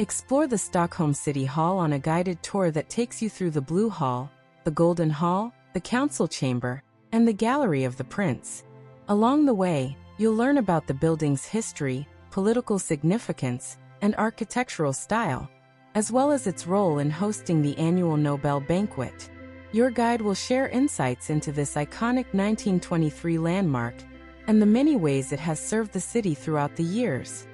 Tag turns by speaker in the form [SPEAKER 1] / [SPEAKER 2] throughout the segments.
[SPEAKER 1] Explore the Stockholm City Hall on a guided tour that takes you through the Blue Hall, the Golden Hall, the Council Chamber, and the Gallery of the Prince. Along the way, you'll learn about the building's history, political significance, and architectural style, as well as its role in hosting the annual Nobel Banquet. Your guide will share insights into this iconic 1923 landmark and the many ways it has served the city throughout the years.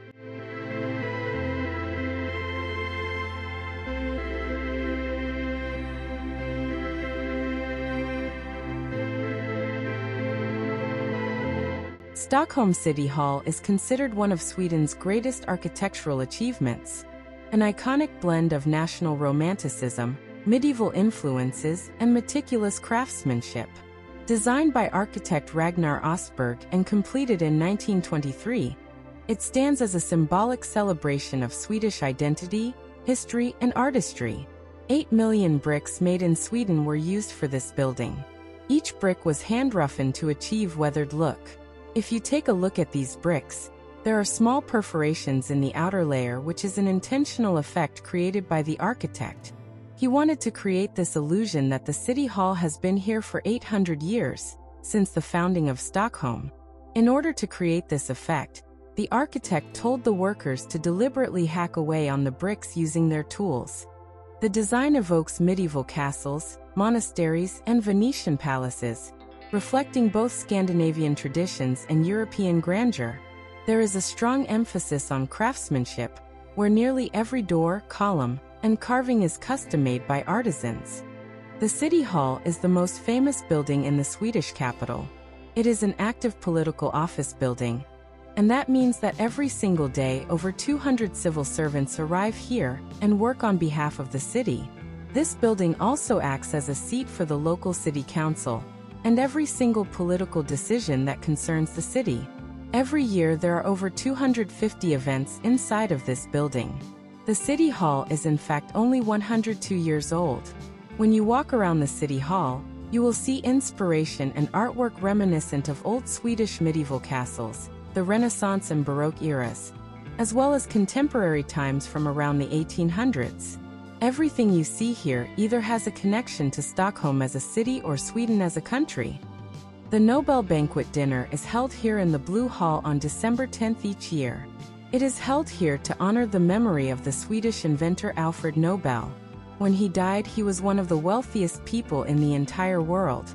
[SPEAKER 1] Stockholm City Hall is considered one of Sweden's greatest architectural achievements, an iconic blend of national romanticism, medieval influences, and meticulous craftsmanship. Designed by architect Ragnar Östberg and completed in 1923, it stands as a symbolic celebration of Swedish identity, history, and artistry. 8 million bricks made in Sweden were used for this building. Each brick was hand-roughened to achieve weathered look. If you take a look at these bricks, there are small perforations in the outer layer, which is an intentional effect created by the architect. He wanted to create this illusion that the City Hall has been here for 800 years, since the founding of Stockholm. In order to create this effect, the architect told the workers to deliberately hack away on the bricks using their tools. The design evokes medieval castles, monasteries, and Venetian palaces, reflecting both Scandinavian traditions and European grandeur. There is a strong emphasis on craftsmanship, where nearly every door, column, and carving is custom-made by artisans. The City Hall is the most famous building in the Swedish capital. It is an active political office building, and that means that every single day over 200 civil servants arrive here and work on behalf of the city. This building also acts as a seat for the local city council and every single political decision that concerns the city. Every year there are over 250 events inside of this building. The City Hall is in fact only 102 years old. When you walk around the City Hall, you will see inspiration and artwork reminiscent of old Swedish medieval castles, the Renaissance and Baroque eras, as well as contemporary times from around the 1800s. Everything you see here either has a connection to Stockholm as a city or Sweden as a country. The Nobel Banquet dinner is held here in the Blue Hall on December 10th each year. It is held here to honor the memory of the Swedish inventor Alfred Nobel. When he died, he was one of the wealthiest people in the entire world.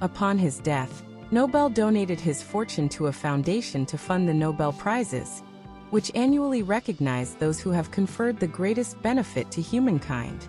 [SPEAKER 1] Upon his death, Nobel donated his fortune to a foundation to fund the Nobel Prizes, which annually recognize those who have conferred the greatest benefit to humankind.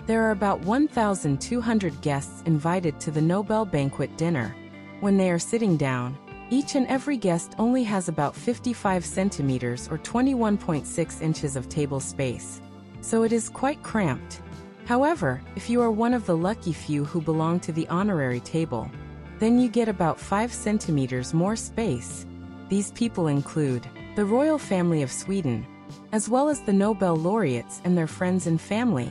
[SPEAKER 1] There are about 1,200 guests invited to the Nobel Banquet dinner. When they are sitting down, each and every guest only has about 55 centimeters or 21.6 inches of table space, so it is quite cramped. However, if you are one of the lucky few who belong to the honorary table, then you get about 5 centimeters more space. These people include the royal family of Sweden, as well as the Nobel laureates and their friends and family.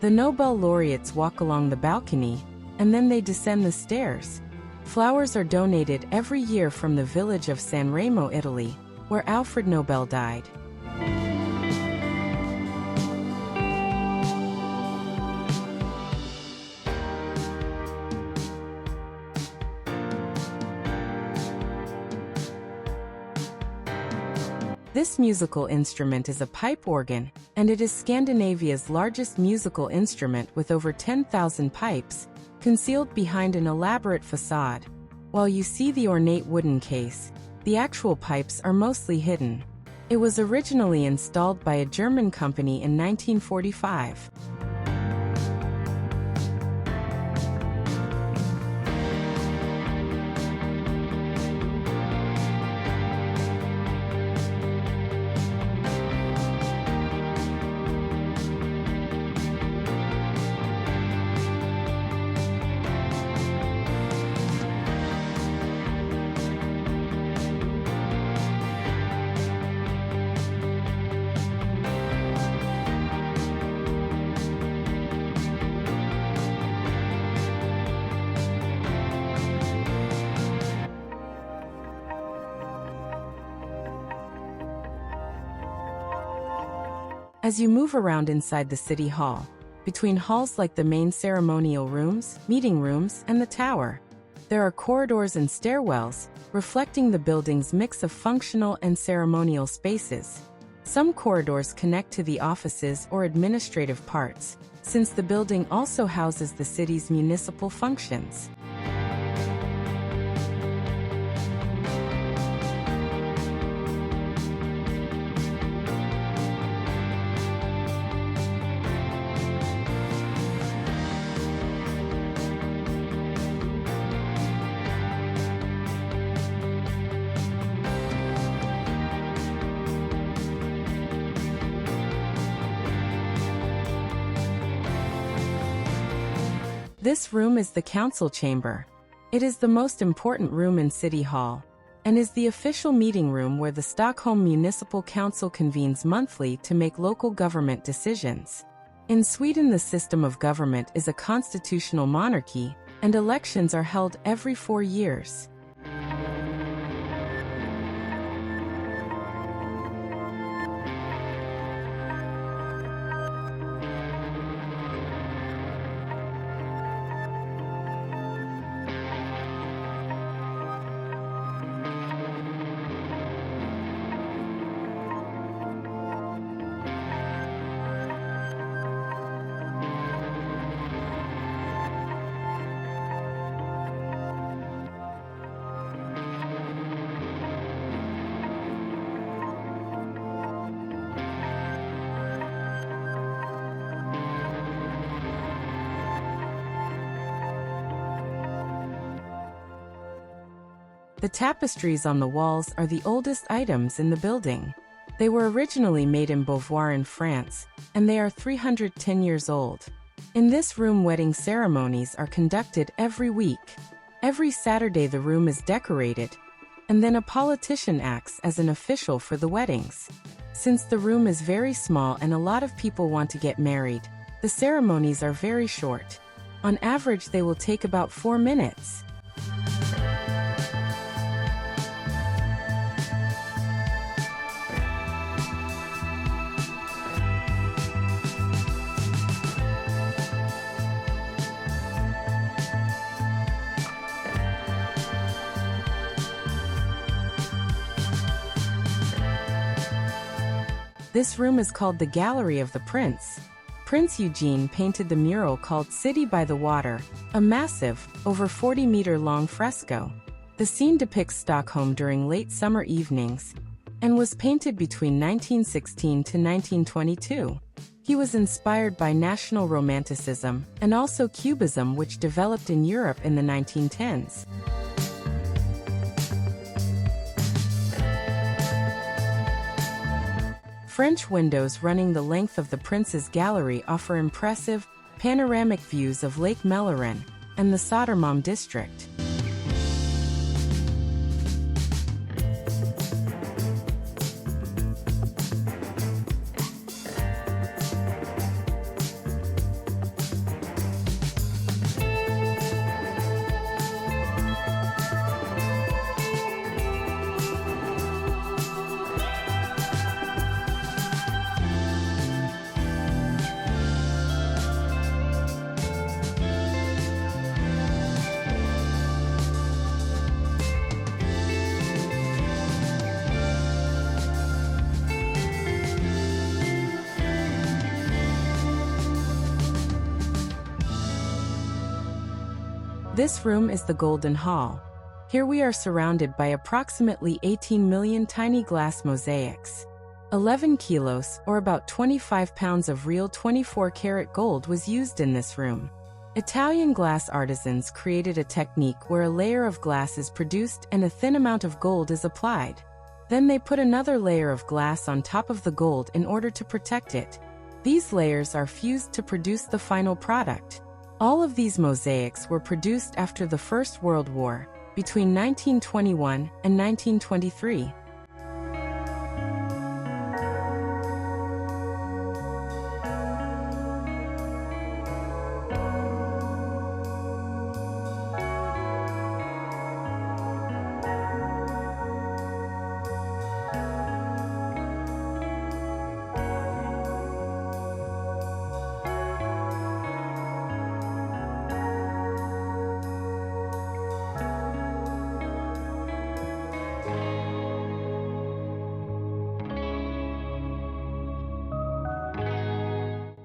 [SPEAKER 1] The Nobel laureates walk along the balcony, and then they descend the stairs. Flowers are donated every year from the village of San Remo, Italy, where Alfred Nobel died. This musical instrument is a pipe organ, and it is Scandinavia's largest musical instrument with over 10,000 pipes, concealed behind an elaborate facade. While you see the ornate wooden case, the actual pipes are mostly hidden. It was originally installed by a German company in 1945. As you move around inside the City Hall, between halls like the main ceremonial rooms, meeting rooms, and the tower, there are corridors and stairwells, reflecting the building's mix of functional and ceremonial spaces. Some corridors connect to the offices or administrative parts, since the building also houses the city's municipal functions. This room is the council chamber. It is the most important room in City Hall, and is the official meeting room where the Stockholm Municipal Council convenes monthly to make local government decisions. In Sweden, the system of government is a constitutional monarchy, and elections are held every 4 years. The tapestries on the walls are the oldest items in the building. They were originally made in Beauvoir in France, and they are 310 years old. In this room, wedding ceremonies are conducted every week. Every Saturday the room is decorated, and then a politician acts as an official for the weddings. Since the room is very small and a lot of people want to get married, the ceremonies are very short. On average, they will take about 4 minutes. This room is called the Gallery of the Prince. Prince Eugen painted the mural called City by the Water, a massive, over 40-meter-long fresco. The scene depicts Stockholm during late summer evenings, and was painted between 1916 to 1922. He was inspired by National Romanticism, and also Cubism, which developed in Europe in the 1910s. French windows running the length of the Prince's Gallery offer impressive, panoramic views of Lake Mälaren and the Södermalm district. This room is the Golden Hall. Here we are surrounded by approximately 18 million tiny glass mosaics. 11 kilos, or about 25 pounds of real 24-karat gold was used in this room. Italian glass artisans created a technique where a layer of glass is produced and a thin amount of gold is applied. Then they put another layer of glass on top of the gold in order to protect it. These layers are fused to produce the final product. All of these mosaics were produced after the First World War, between 1921 and 1923.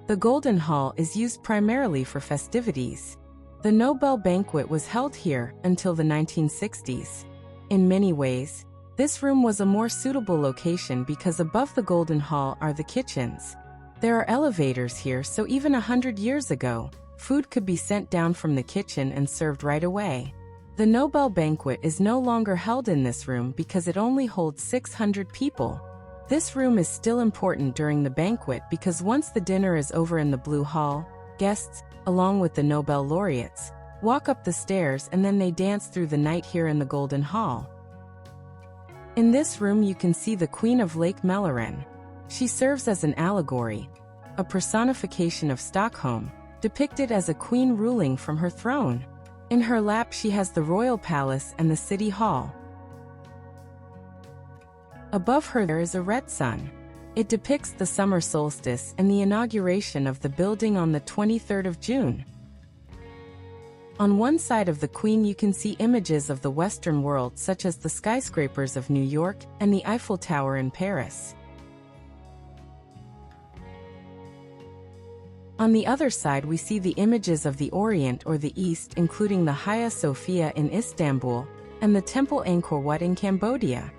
[SPEAKER 1] The Golden Hall is used primarily for festivities. The Nobel banquet was held here until the 1960s. In many ways, this room was a more suitable location because above the Golden Hall are the kitchens. There are elevators here, so even 100 years ago, food could be sent down from the kitchen and served right away. The Nobel banquet is no longer held in this room because it only holds 600 people. This room is still important during the banquet because once the dinner is over in the Blue Hall, guests, along with the Nobel laureates, walk up the stairs and then they dance through the night here in the Golden Hall. In this room you can see the Queen of Lake Mälaren. She serves as an allegory, a personification of Stockholm, depicted as a queen ruling from her throne. In her lap she has the royal palace and the city hall. Above her there is a red sun. It depicts the summer solstice and the inauguration of the building on the 23rd of June. On one side of the Queen you can see images of the Western world such as the skyscrapers of New York and the Eiffel Tower in Paris. On the other side we see the images of the Orient or the East, including the Hagia Sophia in Istanbul and the Temple Angkor Wat in Cambodia.